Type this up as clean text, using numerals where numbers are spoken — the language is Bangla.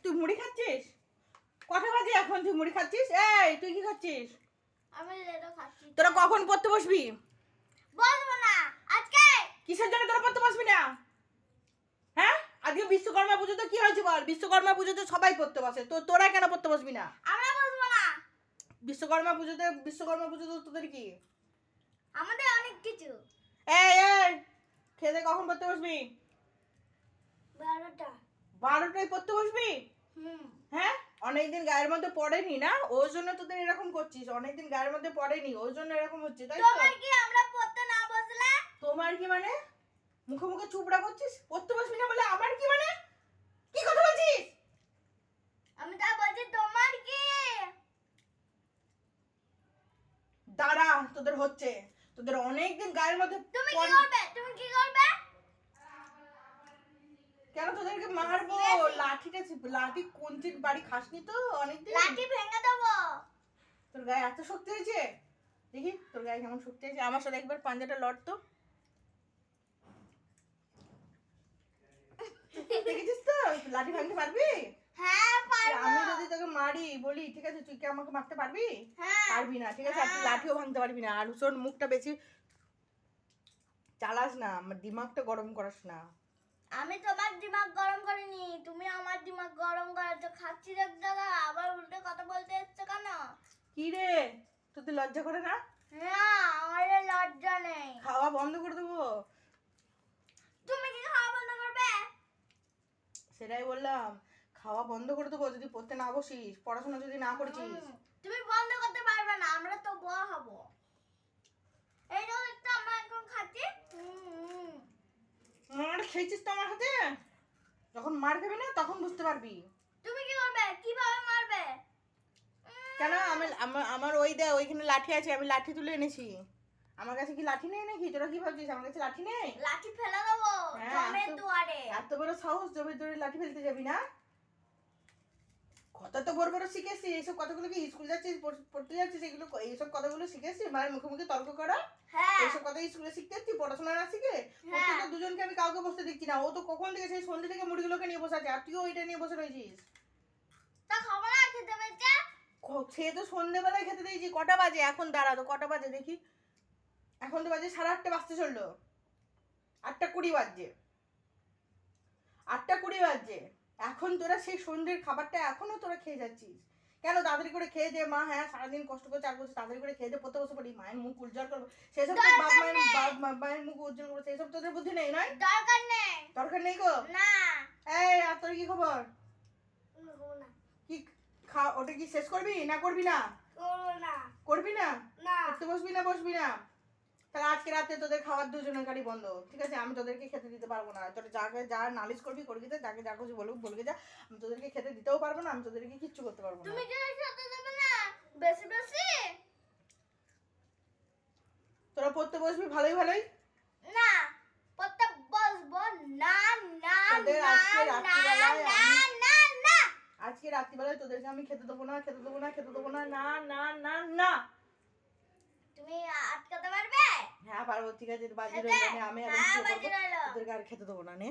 তুই মুড়ি খাচ্ছিস? কটা বাজে এখন তুই মুড়ি খাচ্ছিস? এই তুই কি খাচ্ছিস? আমি লেডো খাচ্ছি। তোরা কখন পড়তে বসবি? বলবো না আজকে। কিসের জন্য তোরা পড়তে বসবি না? হ্যাঁ, আজকে বিশ্বকর্মা পুজো, তো কি হয়েছে বল? বিশ্বকর্মা পুজোতে সবাই পড়তে বসে, তো তোরা কেন পড়তে বসবি না? আমরা বসবো না। বিশ্বকর্মা পুজোতে তোদের কি? আমাদের অনেক কিছু। এই খেতে কখন পড়তে বসবি? 12টা। 12টায় পড়তে বসবি? হ্যাঁ, অনেকদিন গায়ের মধ্যে পড়েনি না, ওই জন্য তোদের এরকম করছিস। অনেকদিন গায়ের মধ্যে পড়েনি, ওই জন্য এরকম হচ্ছে, তাই তো? তোমার কি আমরা পড়তে না বসলে? তোমার কি মানে? মুখে মুখে চুপড়া করছিস, পড়তে বসবি না বলে আমার কি মানে? কি কথা বলছিস? আমি তা বলছি তোমার কি? দাঁড়া, তোদের হচ্ছে, তোদের অনেকদিন গায়ের মধ্যে তুমি কি পড়ে- করবে? তুমি কি করবে? কেন তোদেরকে মারবো? লাঠি কোনচির বাড়ি খাসনি তো অনেকদিন। লাঠি ভেঙে দেবো। তোর গায়ে এত শক্তি হয়েছে? দেখি তোর গায়ে কেমন শক্তি হয়েছে। আমার সাথে একবার পাঞ্জাটা লড় তো। দেখেছিস তো লাঠি ভাঙতে পারবি? হ্যাঁ পারবো। আমি যদি তোকে মারি বলি ঠিক আছে, তুই কি আমাকে মারতে পারবি? হ্যাঁ পারবি না, ঠিক আছে? আর তুই লাঠিও ভাঙতে পারবি না। আর শোন, মুখটা বেশি চালাস না, আমার দিমাগটা গরম করাস না। আমি তোমার দিমাগ গরম করিনি, তুমি আমার দিমাগ গরম করেছো। খাচ্ছি দেখ দাদা, আবার উল্টে কথা বলতে এসছো কেন? কি রে, তোদের লজ্জা করে না? না আমার লজ্জা নেই। খাওয়া বন্ধ করে দেবো। তুমি কি খাওয়া বন্ধ করবে? সেটাই বললাম, খাওয়া বন্ধ করে দেবো যদি পড়তে না বসিস, পড়াশোনা যদি না করেছিস। তুমি বন্ধ করতে পারবে না, আমরা তো বড় হব। এই তো দেখতে আমরা এখন খাচ্ছি। মার খেয়েছিস তো আমার হাতে, যখন মার খাবি না তখন বুঝতে পারবি। তুমি কি করবে? কিভাবে মারবে? কেন? আমার ওই দে ওইখানে লাঠি আছে, আমি লাঠি তুলে এনেছি। আমার কাছে কি লাঠি নেই নাকি? তোরা কি ভাবছিস আমার কাছে লাঠি নেই? লাঠি ফেলে দেবো হ্যাঁ, জমের দুয়ারে। এত বড় সাহস, জমির দৌড়ে লাঠি ফেলতে যাবি না? কথা তো বড় বড় শিখেছি, এইসব কথাগুলো কি স্কুল যাচ্ছিস, পড়তে যাচ্ছিস, এগুলো এইসব কথাগুলো শিখেছি? মায়ের মুখে মুখে তর্ক করা, হ্যাঁ এইসব কথা স্কুলে শিখতে যাচ্ছি, পড়াশোনা না শিখে? প্রত্যেকটা দুজনকে আমি কাউকে বসতে দেখছি না। ও তো কখন থেকে সেই সন্ধ্যে থেকে মুড়িগুলোকে নিয়ে বসে আছে, আর তুইও ওইটা নিয়ে বসে রয়েছিস। তা খাবো না, খেতে পেয়েছে। সে তো সন্ধ্যেবেলায় খেতে দিয়েছি। কটা বাজে এখন? দাঁড়া তো, কটা বাজে দেখি। এখন তো বাজে 8:30 বাজতে চললো। 8:20 বাজছে, 8:20 বাজছে। এখন তোরা সেই সন্ধ্যের খাবারটা এখনো তোরা খেয়ে যাচ্ছিস কেন? তাড়াতাড়ি করে খেয়ে দে। মা হ্যাঁ সারাদিন কষ্ট করে চার বছর, তাড়াতাড়ি করে খেয়ে দে, পড়তে বসে পড়ি। মায়ের মুখ উজ্জ্বল করবো, সেসব তো মায়ের মুখ উজ্জ্বল করবো, সেসব তোদের বুদ্ধি নেই নয়? দরকার নেই। দরকার নেই গো। না এই আর তোর কি খবর? করবো না। কি ওটা কি শেষ করবি না করবি না? করবো না। করবি না? না পড়তে বসবি না তাহলে আজকে রাতে তোদের খাওয়ার দুজনেরই বন্ধ, ঠিক আছে? আমি তোদেরকে খেতে দিতে পারবো না। তোরা যাকে যা নালিশ করবি যা, যাকে যা খুশি বলবি যা। আমি তোদেরকে খেতে দিতেও পারবো না, আমি তোদেরকে কিচ্ছু করতে পারবো না। তুমি কি খেতে দেবে না? বেশি বেশি তোরা পড়তে বসবি ভালোই ভালোই। না পড়তে বসবো না। না তোদের না আজকে না রাত্রিবেলায় না আমি- না না। আজকে রাত্রিবেলায় তোদেরকে আমি খেতে দেবো না, খেতে দেবো না, খেতে দেবো না, না না না না। তুমি আটকাতে পারবে? হ্যাঁ পারবো, ঠিক আছে, বাজি খেতে? রইলো নে, আমি আর হ্যাঁ, কিছু বাজি করবো। রইলো। তোদেরকে আর খেতে দেবো না নে।